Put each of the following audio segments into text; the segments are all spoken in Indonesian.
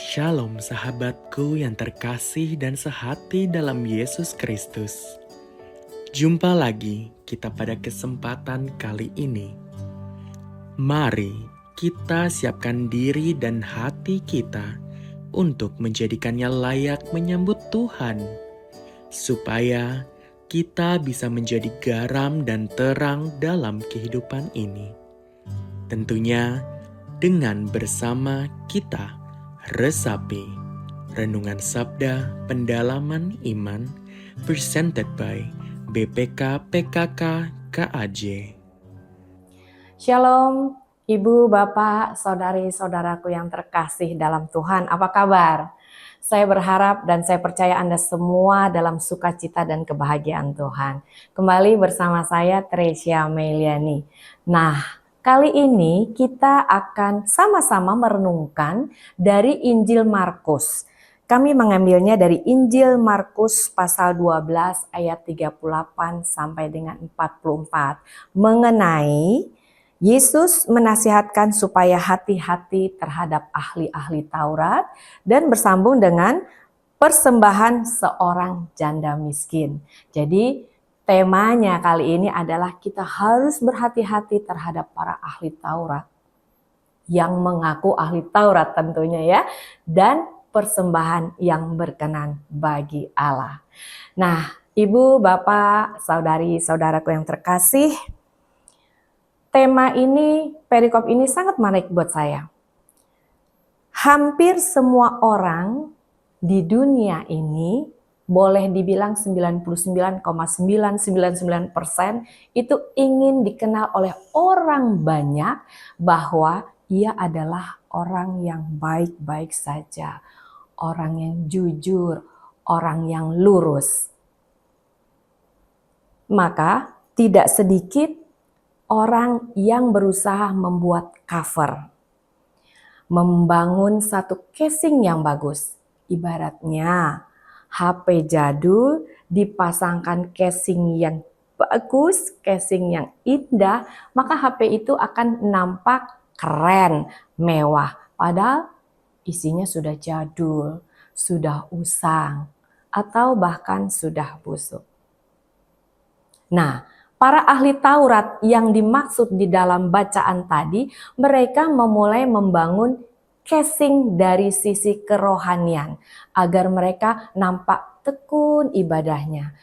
Shalom sahabatku yang terkasih dan sehati dalam Yesus Kristus. Jumpa lagi kita pada kesempatan kali ini. Mari kita siapkan diri dan hati kita untuk menjadikannya layak menyambut Tuhan. Supaya kita bisa menjadi garam dan terang dalam kehidupan ini. Tentunya dengan bersama kita resapi Renungan Sabda Pendalaman Iman presented by BPK PKK KAJ. Shalom, Ibu, Bapak, Saudari-saudaraku yang terkasih dalam Tuhan. Apa kabar? Saya berharap dan saya percaya Anda semua dalam sukacita dan kebahagiaan Tuhan. Kembali bersama saya Tresia Meliani. Nah, kali ini kita akan sama-sama merenungkan dari Injil Markus. Kami mengambilnya dari Injil Markus pasal 12 ayat 38 sampai dengan 44 mengenai Yesus menasihatkan supaya hati-hati terhadap ahli-ahli Taurat dan bersambung dengan persembahan seorang janda miskin. Jadi temanya kali ini adalah kita harus berhati-hati terhadap para ahli Taurat yang mengaku ahli Taurat tentunya ya, dan persembahan yang berkenan bagi Allah. Nah, Ibu, Bapak, Saudari-saudaraku yang terkasih, tema ini, perikop ini sangat menarik buat saya. Hampir semua orang di dunia ini, boleh dibilang 99,999% itu ingin dikenal oleh orang banyak bahwa ia adalah orang yang baik-baik saja, orang yang jujur, orang yang lurus. Maka tidak sedikit orang yang berusaha membuat cover, membangun satu casing yang bagus. Ibaratnya HP jadul dipasangkan casing yang bagus, casing yang indah, maka HP itu akan nampak keren, mewah. Padahal isinya sudah jadul, sudah usang, atau bahkan sudah busuk. Nah, para ahli Taurat yang dimaksud di dalam bacaan tadi, mereka memulai membangun casing dari sisi kerohanian agar mereka nampak tekun ibadahnya.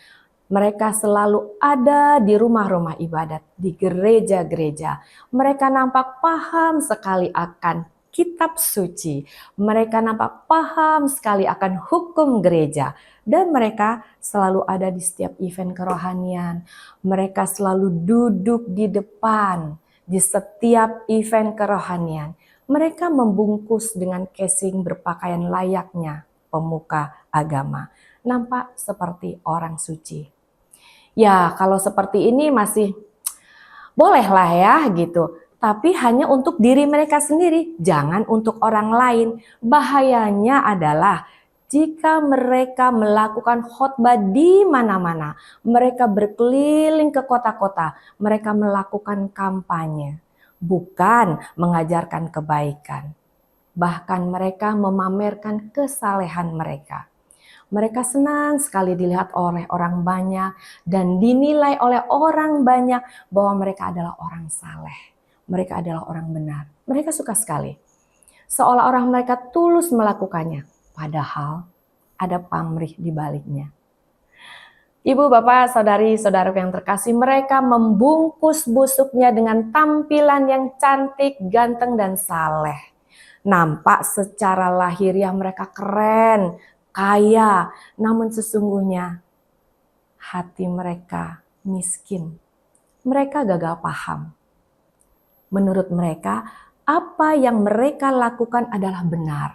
Mereka selalu ada di rumah-rumah ibadat, di gereja-gereja. Mereka nampak paham sekali akan kitab suci. Mereka nampak paham sekali akan hukum gereja. Dan mereka selalu ada di setiap event kerohanian. Mereka selalu duduk di depan di setiap event kerohanian. Mereka membungkus dengan casing berpakaian layaknya pemuka agama. Nampak seperti orang suci. Ya, kalau seperti ini masih bolehlah ya gitu. Tapi hanya untuk diri mereka sendiri, jangan untuk orang lain. Bahayanya adalah jika mereka melakukan khotbah di mana-mana, mereka berkeliling ke kota-kota, mereka melakukan kampanye, bukan mengajarkan kebaikan. Bahkan mereka memamerkan kesalehan mereka. Mereka senang sekali dilihat oleh orang banyak dan dinilai oleh orang banyak bahwa mereka adalah orang saleh. Mereka adalah orang benar. Mereka suka sekali. Seolah-olah mereka tulus melakukannya. Padahal ada pamrih di baliknya. Ibu, Bapak, Saudari-saudaraku yang terkasih, mereka membungkus busuknya dengan tampilan yang cantik, ganteng, dan saleh. Nampak secara lahiriah mereka keren, kaya, namun sesungguhnya hati mereka miskin. Mereka gagal paham. Menurut mereka, apa yang mereka lakukan adalah benar.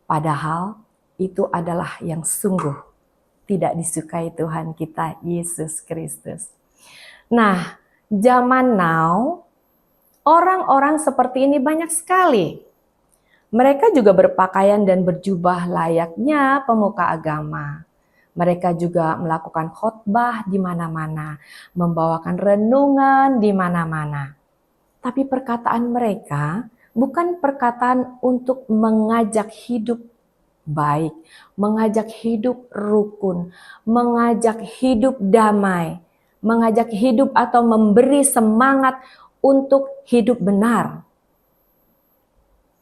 Padahal itu adalah yang sungguh tidak disukai Tuhan kita, Yesus Kristus. Nah, zaman now, orang-orang seperti ini banyak sekali. Mereka juga berpakaian dan berjubah layaknya pemuka agama. Mereka juga melakukan khotbah di mana-mana, membawakan renungan di mana-mana. Tapi perkataan mereka bukan perkataan untuk mengajak hidup baik, mengajak hidup rukun, mengajak hidup damai, mengajak hidup atau memberi semangat untuk hidup benar.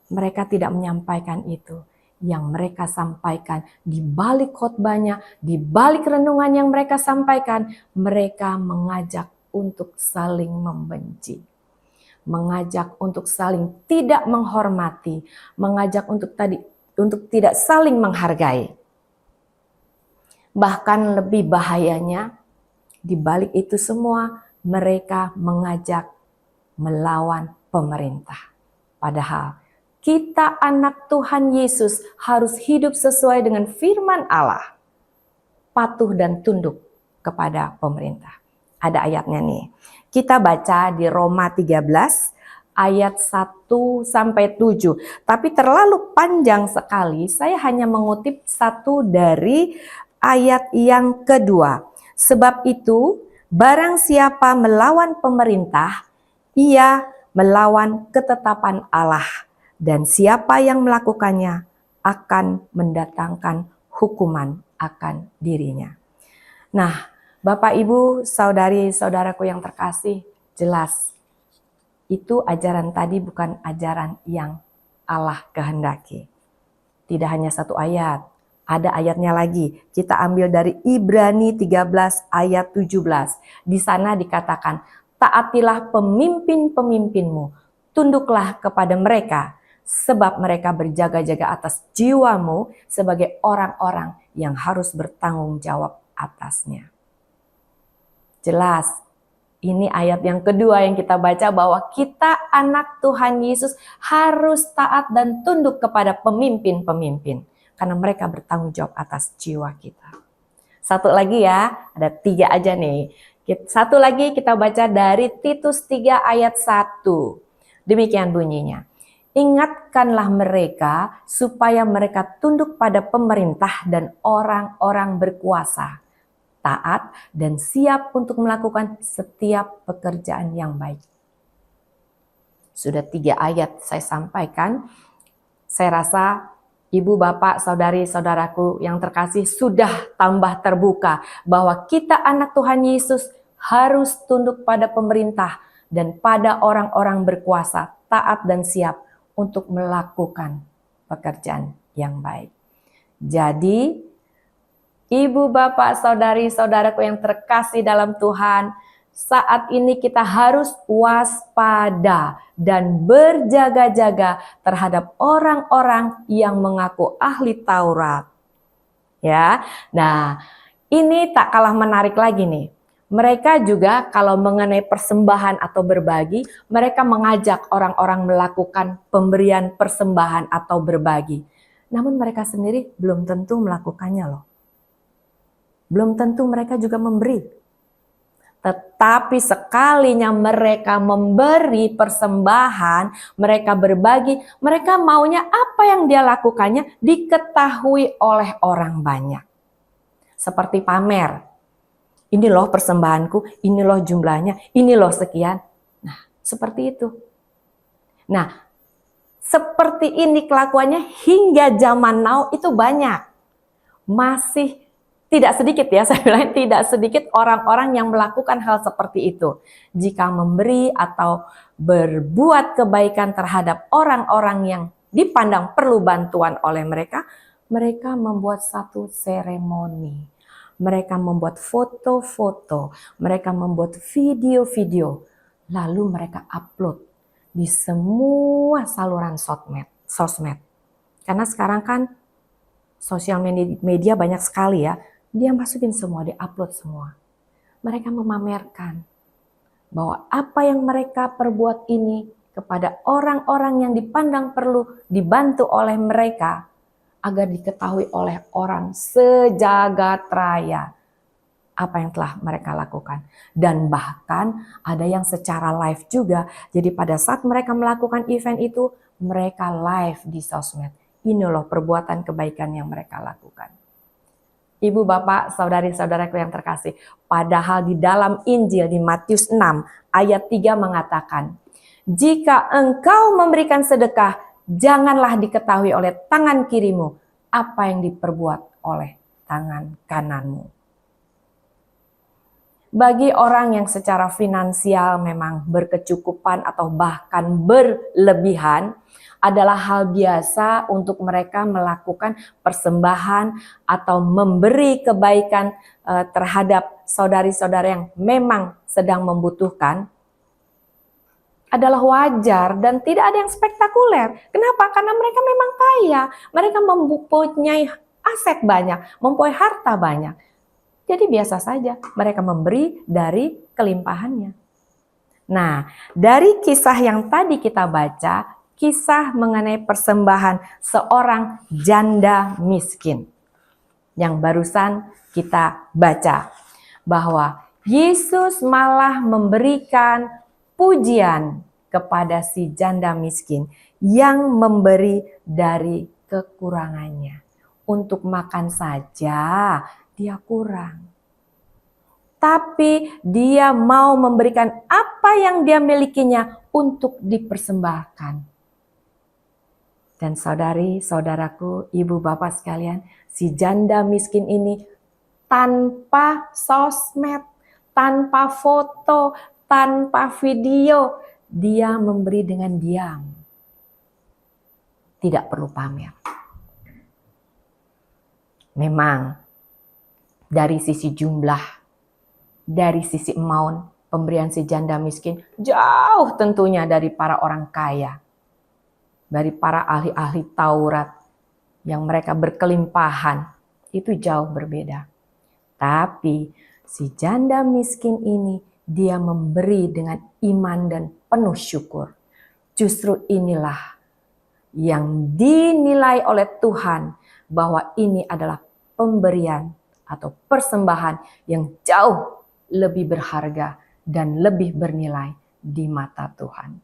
Mereka tidak menyampaikan itu. Yang mereka sampaikan di balik khotbahnya, di balik renungan yang mereka sampaikan, mereka mengajak untuk saling membenci. Mengajak untuk saling tidak menghormati, mengajak untuk tidak saling menghargai. Bahkan lebih bahayanya, di balik itu semua mereka mengajak melawan pemerintah. Padahal kita anak Tuhan Yesus harus hidup sesuai dengan firman Allah. Patuh dan tunduk kepada pemerintah. Ada ayatnya nih. Kita baca di Roma 13 ayat 1 sampai 7. Tapi terlalu panjang sekali, saya hanya mengutip satu dari ayat yang kedua. Sebab itu, barang siapa melawan pemerintah, ia melawan ketetapan Allah. Dan siapa yang melakukannya akan mendatangkan hukuman akan dirinya. Nah, Bapak, Ibu, saudari-saudaraku yang terkasih, jelas itu ajaran tadi bukan ajaran yang Allah kehendaki. Tidak hanya satu ayat, ada ayatnya lagi. Kita ambil dari Ibrani 13 ayat 17. Di sana dikatakan, taatilah pemimpin-pemimpinmu, tunduklah kepada mereka, sebab mereka berjaga-jaga atas jiwamu sebagai orang-orang yang harus bertanggung jawab atasnya. Jelas, ini ayat yang kedua yang kita baca bahwa kita anak Tuhan Yesus harus taat dan tunduk kepada pemimpin-pemimpin. Karena mereka bertanggung jawab atas jiwa kita. Satu lagi ya, ada 3 aja nih. Satu lagi kita baca dari Titus 3 ayat 1. Demikian bunyinya. Ingatkanlah mereka supaya mereka tunduk pada pemerintah dan orang-orang berkuasa. Taat dan siap untuk melakukan setiap pekerjaan yang baik. Sudah 3 ayat saya sampaikan. Saya rasa Ibu, Bapak, saudari-saudaraku yang terkasih sudah tambah terbuka bahwa kita anak Tuhan Yesus harus tunduk pada pemerintah dan pada orang-orang berkuasa, taat dan siap untuk melakukan pekerjaan yang baik. Jadi, Ibu, Bapak, saudari-saudaraku yang terkasih dalam Tuhan, saat ini kita harus waspada dan berjaga-jaga terhadap orang-orang yang mengaku ahli Taurat. Ya. Nah, ini tak kalah menarik lagi nih. Mereka juga kalau mengenai persembahan atau berbagi, mereka mengajak orang-orang melakukan pemberian persembahan atau berbagi. Namun mereka sendiri belum tentu melakukannya loh. Belum tentu mereka juga memberi. Tetapi sekalinya mereka memberi persembahan, mereka berbagi, mereka maunya apa yang dia lakukannya diketahui oleh orang banyak. Seperti pamer. Ini loh persembahanku, ini loh jumlahnya, ini loh sekian. Nah, seperti itu. Nah, seperti ini kelakuannya hingga zaman now itu banyak. Masih tidak sedikit ya, saya bilang tidak sedikit orang-orang yang melakukan hal seperti itu. Jika memberi atau berbuat kebaikan terhadap orang-orang yang dipandang perlu bantuan oleh mereka, mereka membuat satu seremoni. Mereka membuat foto-foto, mereka membuat video-video, lalu mereka upload di semua saluran sosmed. Karena sekarang kan sosial media banyak sekali ya. Dia masukin semua, dia upload semua. Mereka memamerkan bahwa apa yang mereka perbuat ini kepada orang-orang yang dipandang perlu dibantu oleh mereka agar diketahui oleh orang sejagat raya apa yang telah mereka lakukan. Dan bahkan ada yang secara live juga. Jadi pada saat mereka melakukan event itu, mereka live di sosmed. Ini loh perbuatan kebaikan yang mereka lakukan. Ibu, Bapak, saudari-saudaraku yang terkasih, padahal di dalam Injil di Matius 6 ayat 3 mengatakan, Jika engkau memberikan sedekah, janganlah diketahui oleh tangan kirimu apa yang diperbuat oleh tangan kananmu. Bagi orang yang secara finansial memang berkecukupan atau bahkan berlebihan, adalah hal biasa untuk mereka melakukan persembahan atau memberi kebaikan terhadap saudari-saudara yang memang sedang membutuhkan. Adalah wajar dan tidak ada yang spektakuler. Kenapa? Karena mereka memang kaya, mereka mempunyai aset banyak, mempunyai harta banyak. Jadi biasa saja mereka memberi dari kelimpahannya. Nah, dari kisah yang tadi kita baca, kisah mengenai persembahan seorang janda miskin yang barusan kita baca, bahwa Yesus malah memberikan pujian kepada si janda miskin yang memberi dari kekurangannya. Untuk makan saja dia kurang. Tapi dia mau memberikan apa yang dia milikinya untuk dipersembahkan. Dan saudari-saudaraku, ibu bapak sekalian, si janda miskin ini tanpa sosmed, tanpa foto, tanpa video, dia memberi dengan diam. Tidak perlu pamer. Memang dari sisi jumlah, dari sisi amount, pemberian si janda miskin jauh tentunya dari para orang kaya, dari para ahli-ahli Taurat yang mereka berkelimpahan, itu jauh berbeda. Tapi si janda miskin ini dia memberi dengan iman dan penuh syukur. Justru inilah yang dinilai oleh Tuhan bahwa ini adalah pemberian atau persembahan yang jauh lebih berharga dan lebih bernilai di mata Tuhan.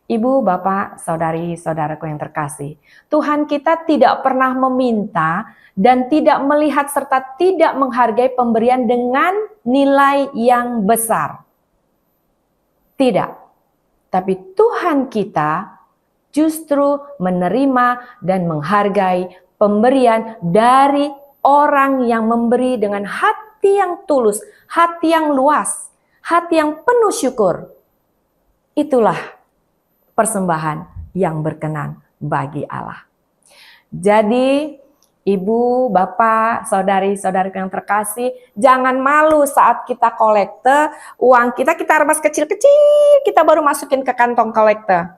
Ibu, bapak, saudari, saudaraku yang terkasih, Tuhan kita tidak pernah meminta dan tidak melihat serta tidak menghargai pemberian dengan nilai yang besar. Tidak. Tapi Tuhan kita justru menerima dan menghargai pemberian dari orang yang memberi dengan hati yang tulus, hati yang luas, hati yang penuh syukur. Itulah persembahan yang berkenan bagi Allah. Jadi, ibu, bapak, saudari-saudari yang terkasih, jangan malu saat kita kolekte, uang kita remas kecil-kecil, kita baru masukin ke kantong kolekte.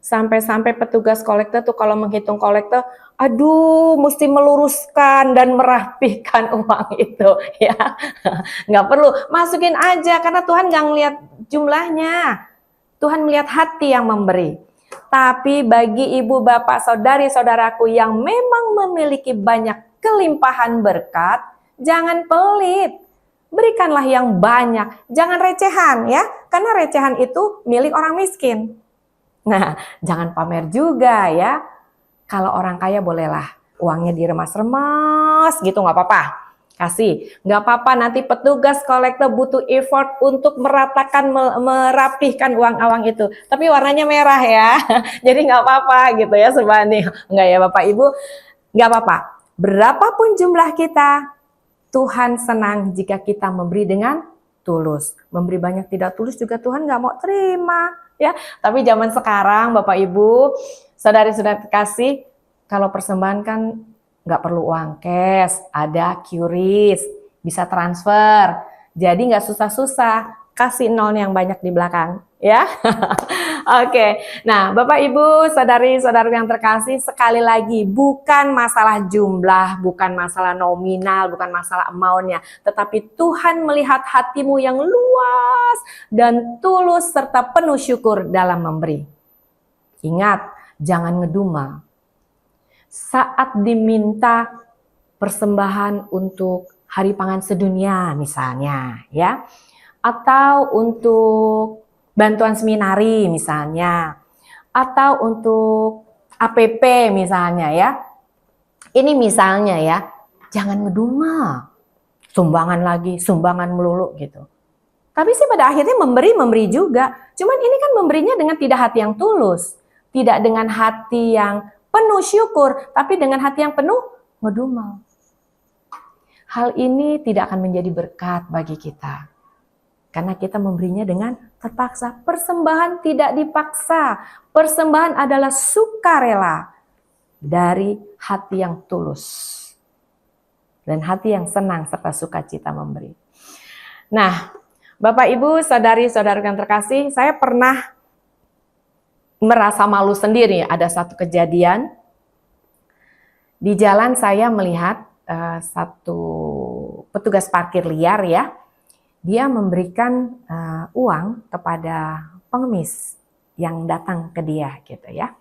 Sampai-sampai petugas kolekte tuh kalau menghitung kolekte, aduh mesti meluruskan dan merapihkan uang itu ya. Nggak perlu, masukin aja karena Tuhan nggak ngeliat jumlahnya. Tuhan melihat hati yang memberi. Tapi bagi ibu, bapak, saudari-saudaraku yang memang memiliki banyak kelimpahan berkat, jangan pelit. Berikanlah yang banyak, jangan recehan ya. Karena recehan itu milik orang miskin. Nah, jangan pamer juga ya. Kalau orang kaya bolehlah uangnya diremas-remas gitu, nggak apa-apa. Kasih, nggak apa-apa, nanti petugas kolektor butuh effort untuk meratakan, merapihkan uang-uang itu. Tapi warnanya merah ya, jadi nggak apa-apa gitu ya Subhani. Nggak ya Bapak Ibu, nggak apa-apa. Berapapun jumlah kita, Tuhan senang jika kita memberi dengan tulus. Memberi banyak tidak tulus juga Tuhan nggak mau terima. Ya, tapi zaman sekarang Bapak Ibu, saudari-saudari terkasih, kalau persembahan kan nggak perlu uang cash, ada QRIS, bisa transfer. Jadi nggak susah-susah, kasih nol yang banyak di belakang, ya. Oke, nah Bapak Ibu, saudari-saudari yang terkasih, sekali lagi bukan masalah jumlah, bukan masalah nominal, bukan masalah amount-nya, tetapi Tuhan melihat hatimu yang luas dan tulus serta penuh syukur dalam memberi. Ingat, jangan ngedumel. Saat diminta persembahan untuk Hari Pangan Sedunia misalnya, ya, atau untuk bantuan seminari misalnya, atau untuk APP misalnya ya. Ini misalnya ya, jangan ngedumel. Sumbangan lagi, sumbangan melulu gitu. Tapi sih pada akhirnya memberi juga. Cuman ini kan memberinya dengan tidak hati yang tulus. Tidak dengan hati yang penuh syukur, tapi dengan hati yang penuh ngedumel. Hal ini tidak akan menjadi berkat bagi kita. Karena kita memberinya dengan terpaksa. Persembahan tidak dipaksa. Persembahan adalah sukarela dari hati yang tulus. Dan hati yang senang serta sukacita memberi. Nah, Bapak Ibu, saudari-saudara yang terkasih, saya pernah merasa malu sendiri. Ada satu kejadian. Di jalan saya melihat satu petugas parkir liar ya. Dia memberikan uang kepada pengemis yang datang ke dia gitu ya.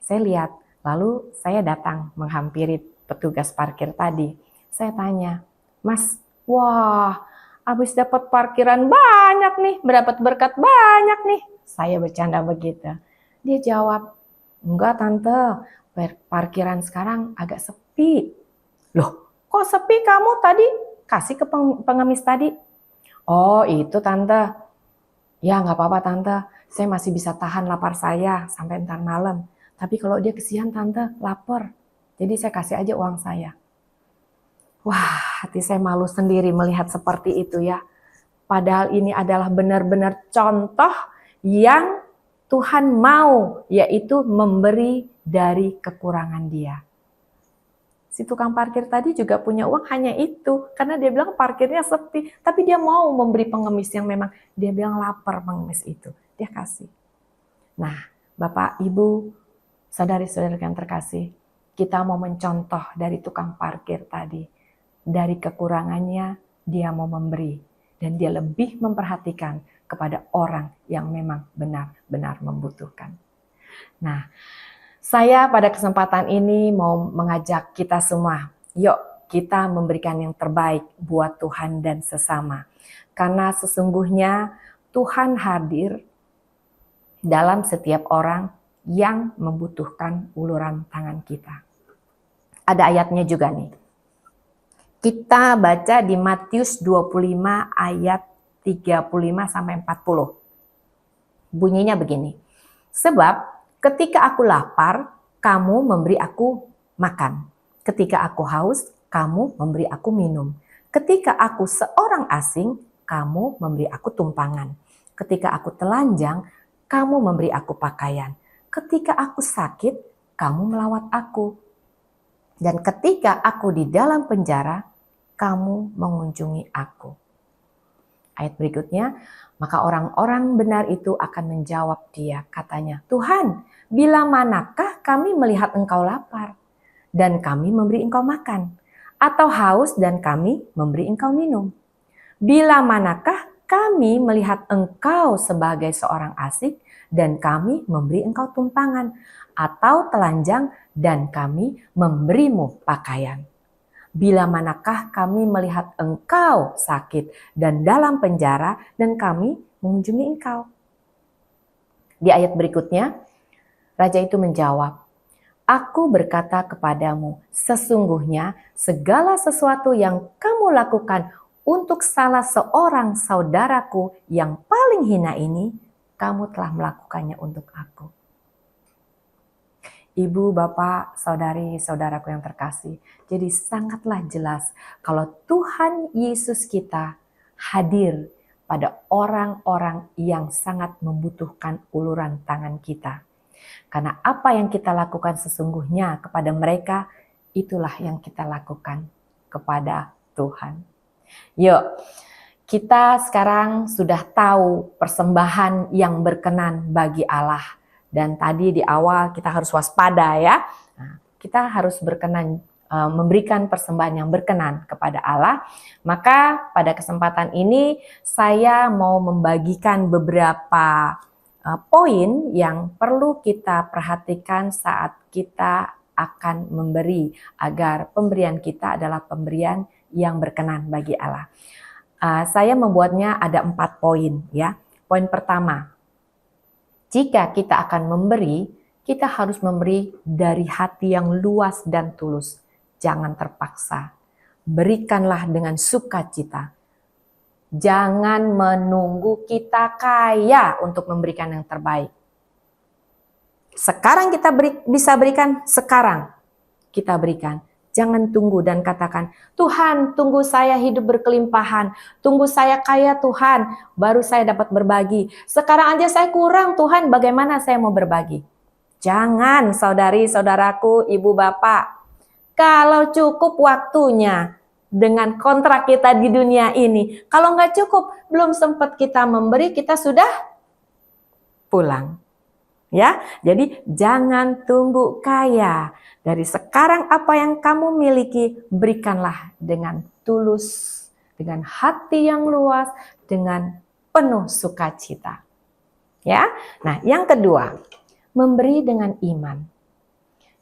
Saya lihat, lalu saya datang menghampiri petugas parkir tadi. Saya tanya, "Mas, wah, habis dapat parkiran banyak nih, mendapat berkat banyak nih." Saya bercanda begitu. Dia jawab, "Enggak tante, parkiran sekarang agak sepi." "Loh, kok sepi, kamu tadi kasih ke pengemis tadi?" "Oh itu tante, ya nggak apa-apa tante, saya masih bisa tahan lapar saya sampai ntar malam. Tapi kalau dia kesian tante, lapar, jadi saya kasih aja uang saya." Wah, hati saya malu sendiri melihat seperti itu ya. Padahal ini adalah benar-benar contoh yang Tuhan mau, yaitu memberi dari kekurangan dia. Si tukang parkir tadi juga punya uang hanya itu, karena dia bilang parkirnya sepi, tapi dia mau memberi pengemis yang memang dia bilang lapar pengemis itu, dia kasih. Nah, Bapak, Ibu, saudari-saudari yang terkasih, kita mau mencontoh dari tukang parkir tadi. Dari kekurangannya, dia mau memberi, dan dia lebih memperhatikan kepada orang yang memang benar-benar membutuhkan. Nah, saya pada kesempatan ini mau mengajak kita semua, yuk kita memberikan yang terbaik buat Tuhan dan sesama. Karena sesungguhnya Tuhan hadir dalam setiap orang yang membutuhkan uluran tangan kita. Ada ayatnya juga nih. Kita baca di Matius 25 ayat 35 sampai 40. Bunyinya begini. "Sebab ketika aku lapar, kamu memberi aku makan. Ketika aku haus, kamu memberi aku minum. Ketika aku seorang asing, kamu memberi aku tumpangan. Ketika aku telanjang, kamu memberi aku pakaian. Ketika aku sakit, kamu melawat aku. Dan ketika aku di dalam penjara, kamu mengunjungi aku." Ayat berikutnya, maka orang-orang benar itu akan menjawab dia, katanya, "Tuhan, bila manakah kami melihat engkau lapar dan kami memberi engkau makan, atau haus dan kami memberi engkau minum? Bila manakah kami melihat engkau sebagai seorang asing dan kami memberi engkau tumpangan, atau telanjang dan kami memberimu pakaian? Bila manakah kami melihat engkau sakit dan dalam penjara dan kami mengunjungi engkau?" Di ayat berikutnya, raja itu menjawab, "Aku berkata kepadamu, sesungguhnya segala sesuatu yang kamu lakukan untuk salah seorang saudaraku yang paling hina ini, kamu telah melakukannya untuk aku." Ibu, Bapak, saudari-saudaraku yang terkasih, jadi sangatlah jelas kalau Tuhan Yesus kita hadir pada orang-orang yang sangat membutuhkan uluran tangan kita. Karena apa yang kita lakukan sesungguhnya kepada mereka, itulah yang kita lakukan kepada Tuhan. Yuk, kita sekarang sudah tahu persembahan yang berkenan bagi Allah. Dan tadi di awal kita harus waspada ya. Nah, kita harus memberikan persembahan yang berkenan kepada Allah. Maka pada kesempatan ini saya mau membagikan beberapa poin yang perlu kita perhatikan saat kita akan memberi, agar pemberian kita adalah pemberian yang berkenan bagi Allah. Saya membuatnya ada 4 poin ya. Poin pertama, jika kita akan memberi, kita harus memberi dari hati yang luas dan tulus. Jangan terpaksa. Berikanlah dengan sukacita. Jangan menunggu kita kaya untuk memberikan yang terbaik. Sekarang kita bisa berikan, sekarang kita berikan. Jangan tunggu dan katakan, Tuhan tunggu saya hidup berkelimpahan, tunggu saya kaya Tuhan, baru saya dapat berbagi. Sekarang aja saya kurang Tuhan, bagaimana saya mau berbagi? Jangan saudari-saudaraku, ibu bapak. Kalau cukup waktunya dengan kontrak kita di dunia ini, kalau nggak cukup, belum sempat kita memberi, kita sudah pulang. Ya, jadi jangan tunggu kaya. Dari sekarang apa yang kamu miliki, berikanlah dengan tulus, dengan hati yang luas, dengan penuh sukacita. Ya. Nah, yang kedua, memberi dengan iman.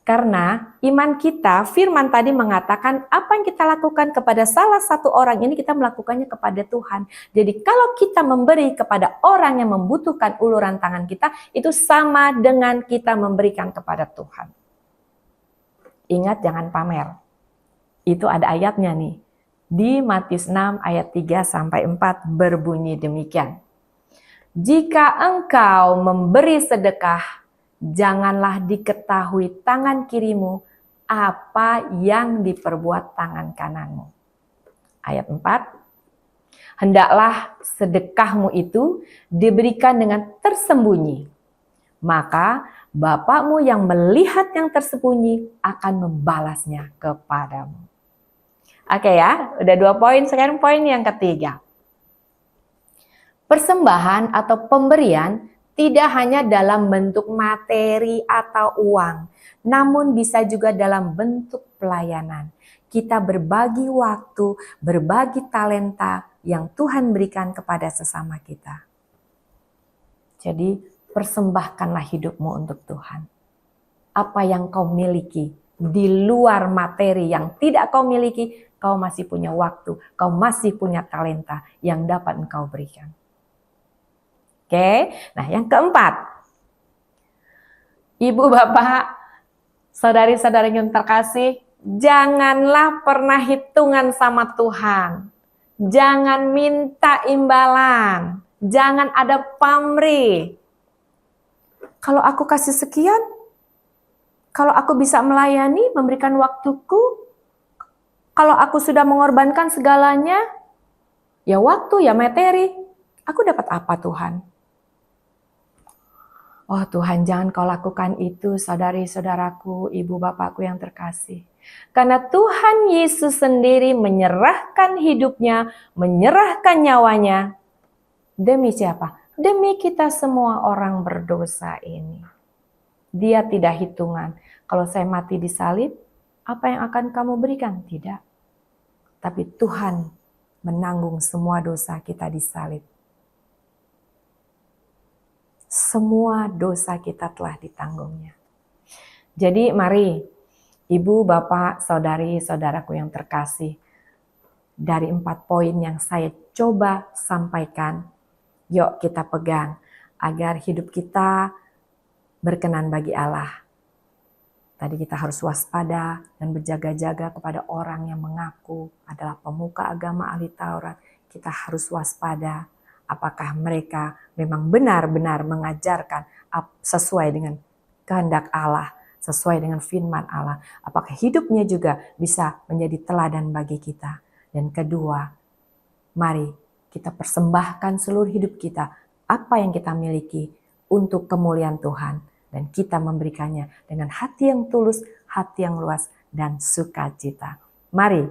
Karena iman kita, firman tadi mengatakan apa yang kita lakukan kepada salah satu orang ini kita melakukannya kepada Tuhan. Jadi kalau kita memberi kepada orang yang membutuhkan uluran tangan kita, itu sama dengan kita memberikan kepada Tuhan. Ingat jangan pamer. Itu ada ayatnya nih. Di Matius 6 ayat 3-4 berbunyi demikian. Jika engkau memberi sedekah, janganlah diketahui tangan kirimu apa yang diperbuat tangan kananmu. Ayat 4. Hendaklah sedekahmu itu diberikan dengan tersembunyi. Maka Bapakmu yang melihat yang tersembunyi akan membalasnya kepadamu. Oke ya, udah 2 poin, sekarang poin yang ketiga. Persembahan atau pemberian tidak hanya dalam bentuk materi atau uang, namun bisa juga dalam bentuk pelayanan. Kita berbagi waktu, berbagi talenta yang Tuhan berikan kepada sesama kita. Jadi, persembahkanlah hidupmu untuk Tuhan. Apa yang kau miliki di luar materi yang tidak kau miliki, kau masih punya waktu, kau masih punya talenta yang dapat engkau berikan. Oke, nah yang keempat, ibu bapak, saudari-saudari yang terkasih, janganlah pernah hitungan sama Tuhan. Jangan minta imbalan, jangan ada pamrih. Kalau aku kasih sekian, kalau aku bisa melayani, memberikan waktuku, kalau aku sudah mengorbankan segalanya, ya waktu, ya materi, aku dapat apa Tuhan? Oh Tuhan, jangan kau lakukan itu, saudari-saudaraku, ibu bapakku yang terkasih. Karena Tuhan Yesus sendiri menyerahkan hidupnya, menyerahkan nyawanya. Demi siapa? Demi kita semua orang berdosa ini. Dia tidak hitungan. Kalau saya mati di salib, apa yang akan kamu berikan? Tidak. Tapi Tuhan menanggung semua dosa kita di salib. Semua dosa kita telah ditanggungnya. Jadi mari, ibu, bapak, saudari, saudaraku yang terkasih, dari 4 poin yang saya coba sampaikan, yuk kita pegang agar hidup kita berkenan bagi Allah. Tadi kita harus waspada dan berjaga-jaga kepada orang yang mengaku adalah pemuka agama ahli Taurat. Kita harus waspada. Apakah mereka memang benar-benar mengajarkan sesuai dengan kehendak Allah, sesuai dengan firman Allah. Apakah hidupnya juga bisa menjadi teladan bagi kita. Dan kedua, mari kita persembahkan seluruh hidup kita, apa yang kita miliki untuk kemuliaan Tuhan. Dan kita memberikannya dengan hati yang tulus, hati yang luas, dan sukacita. Mari,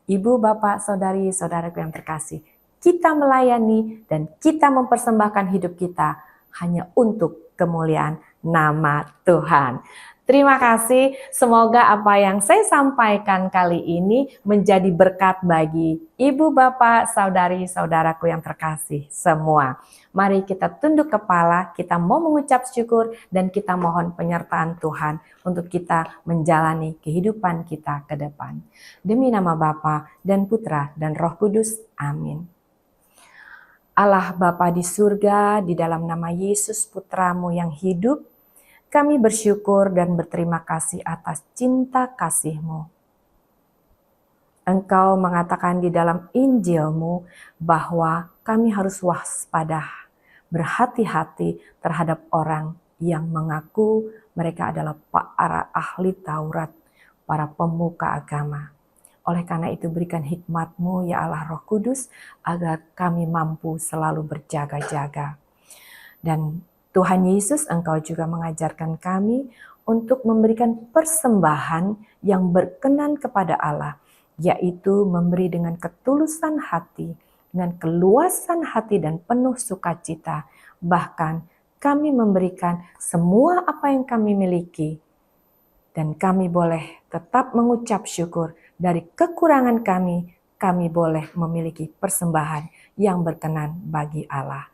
ibu, bapak, saudari, saudaraku yang terkasih, kita melayani dan kita mempersembahkan hidup kita hanya untuk kemuliaan nama Tuhan. Terima kasih, semoga apa yang saya sampaikan kali ini menjadi berkat bagi ibu, bapak, saudari, saudaraku yang terkasih semua. Mari kita tunduk kepala, kita mau mengucap syukur dan kita mohon penyertaan Tuhan untuk kita menjalani kehidupan kita ke depan. Demi nama Bapa dan Putra dan Roh Kudus, amin. Allah Bapa di surga, di dalam nama Yesus Putramu yang hidup, kami bersyukur dan berterima kasih atas cinta kasih-Mu. Engkau mengatakan di dalam Injil-Mu bahwa kami harus waspada, berhati-hati terhadap orang yang mengaku mereka adalah para ahli Taurat, para pemuka agama. Oleh karena itu berikan hikmat-Mu ya Allah Roh Kudus agar kami mampu selalu berjaga-jaga. Dan Tuhan Yesus, Engkau juga mengajarkan kami untuk memberikan persembahan yang berkenan kepada Allah, yaitu memberi dengan ketulusan hati, dengan keluasan hati dan penuh sukacita. Bahkan kami memberikan semua apa yang kami miliki, dan kami boleh tetap mengucap syukur. Dari kekurangan kami boleh memiliki persembahan yang berkenan bagi Allah.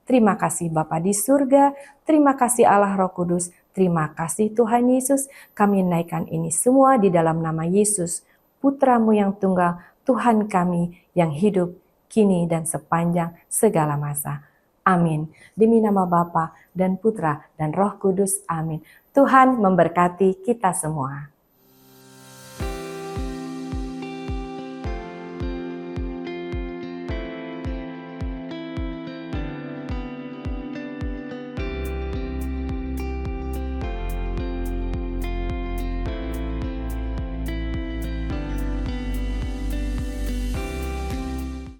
Terima kasih Bapa di surga, terima kasih Allah Roh Kudus, terima kasih Tuhan Yesus. Kami naikkan ini semua di dalam nama Yesus, Putra-Mu yang tunggal, Tuhan kami yang hidup kini dan sepanjang segala masa. Amin. Demi nama Bapa dan Putra dan Roh Kudus. Amin. Tuhan memberkati kita semua.